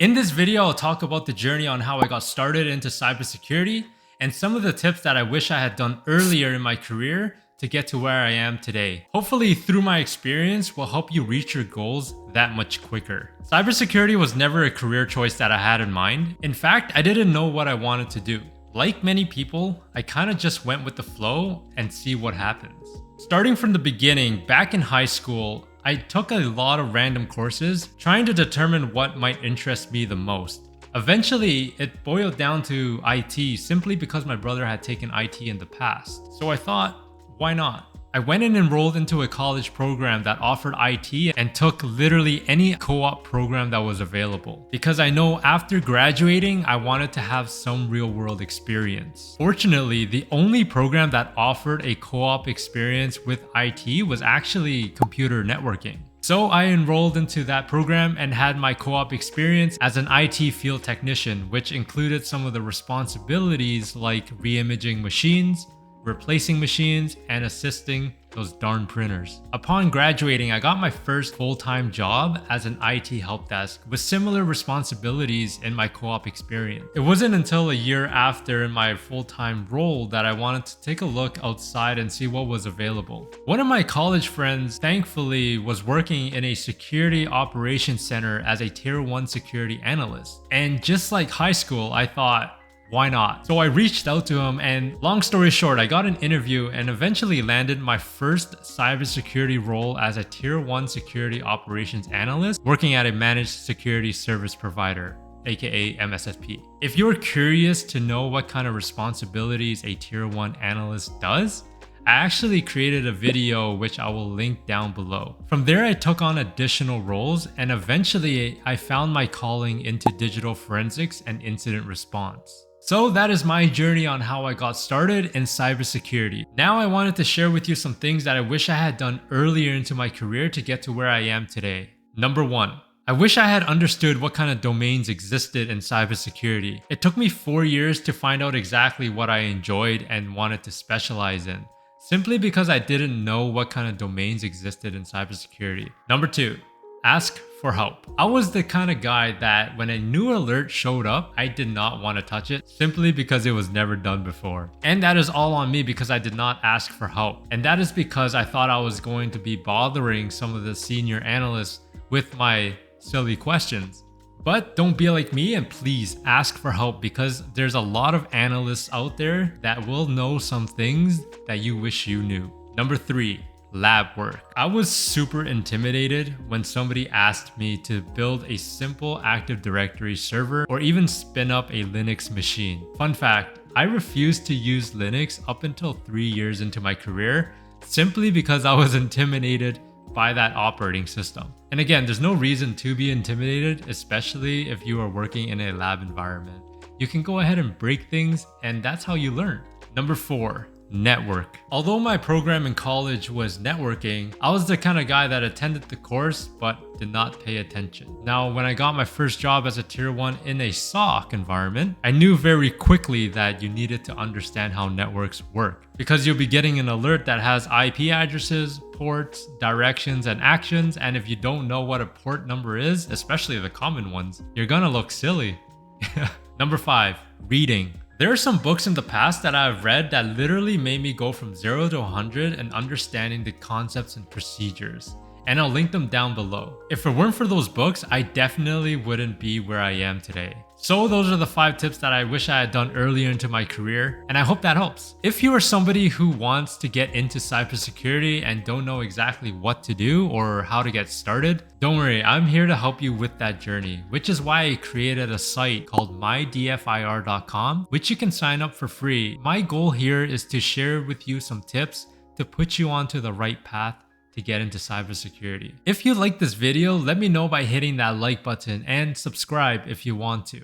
In this video, I'll talk about the journey on how I got started into cybersecurity and some of the tips that I wish I had done earlier in my career to get to where I am today. Hopefully, through my experience, will help you reach your goals that much quicker. Cybersecurity was never a career choice that I had in mind. In fact, I didn't know what I wanted to do. Like many people, I kind of just went with the flow and see what happens. Starting from the beginning, back in high school, I took a lot of random courses trying to determine what might interest me the most. Eventually, it boiled down to IT simply because my brother had taken IT in the past. So I thought, why not? I went and enrolled into a college program that offered IT and took literally any co-op program that was available. Because I know after graduating, I wanted to have some real-world experience. Fortunately, the only program that offered a co-op experience with IT was actually computer networking. So I enrolled into that program and had my co-op experience as an IT field technician, which included some of the responsibilities like re-imaging machines, replacing machines, and assisting those darn printers. Upon graduating, I got my first full-time job as an IT help desk with similar responsibilities in my co-op experience. It wasn't until a year after in my full-time role that I wanted to take a look outside and see what was available. One of my college friends, thankfully, was working in a security operations center as a tier 1 security analyst. And just like high school, I thought, why not? So I reached out to him, and long story short, I got an interview and eventually landed my first cybersecurity role as a tier 1 security operations analyst working at a managed security service provider, aka MSSP. If you're curious to know what kind of responsibilities a tier 1 analyst does, I actually created a video which I will link down below. From there, I took on additional roles and eventually I found my calling into digital forensics and incident response. So that is my journey on how I got started in cybersecurity. Now I wanted to share with you some things that I wish I had done earlier into my career to get to where I am today. Number 1. I wish I had understood what kind of domains existed in cybersecurity. It took me 4 years to find out exactly what I enjoyed and wanted to specialize in, simply because I didn't know what kind of domains existed in cybersecurity. Number 2. Ask for help. I was the kind of guy that when a new alert showed up, I did not want to touch it simply because it was never done before. And that is all on me because I did not ask for help. And that is because I thought I was going to be bothering some of the senior analysts with my silly questions. But don't be like me and please ask for help because there's a lot of analysts out there that will know some things that you wish you knew. Number 3. Lab work. I was super intimidated when somebody asked me to build a simple Active Directory server or even spin up a Linux machine. Fun fact, I refused to use Linux up until 3 years into my career simply because I was intimidated by that operating system. And again, there's no reason to be intimidated, especially if you are working in a lab environment. You can go ahead and break things and that's how you learn. Number 4. Network. Although my program in college was networking, I was the kind of guy that attended the course but did not pay attention. Now, when I got my first job as a tier 1 in a SOC environment, I knew very quickly that you needed to understand how networks work because you'll be getting an alert that has IP addresses, ports, directions, and actions, and if you don't know what a port number is, especially the common ones, you're gonna look silly. Number 5. Reading. There are some books in the past that I've read that literally made me go from 0 to 100 and understanding the concepts and procedures. And I'll link them down below. If it weren't for those books, I definitely wouldn't be where I am today. So those are the 5 tips that I wish I had done earlier into my career, and I hope that helps. If you are somebody who wants to get into cybersecurity and don't know exactly what to do or how to get started, don't worry, I'm here to help you with that journey, which is why I created a site called MyDFIR.com, which you can sign up for free. My goal here is to share with you some tips to put you onto the right path to get into cybersecurity. If you like this video, let me know by hitting that like button and subscribe if you want to.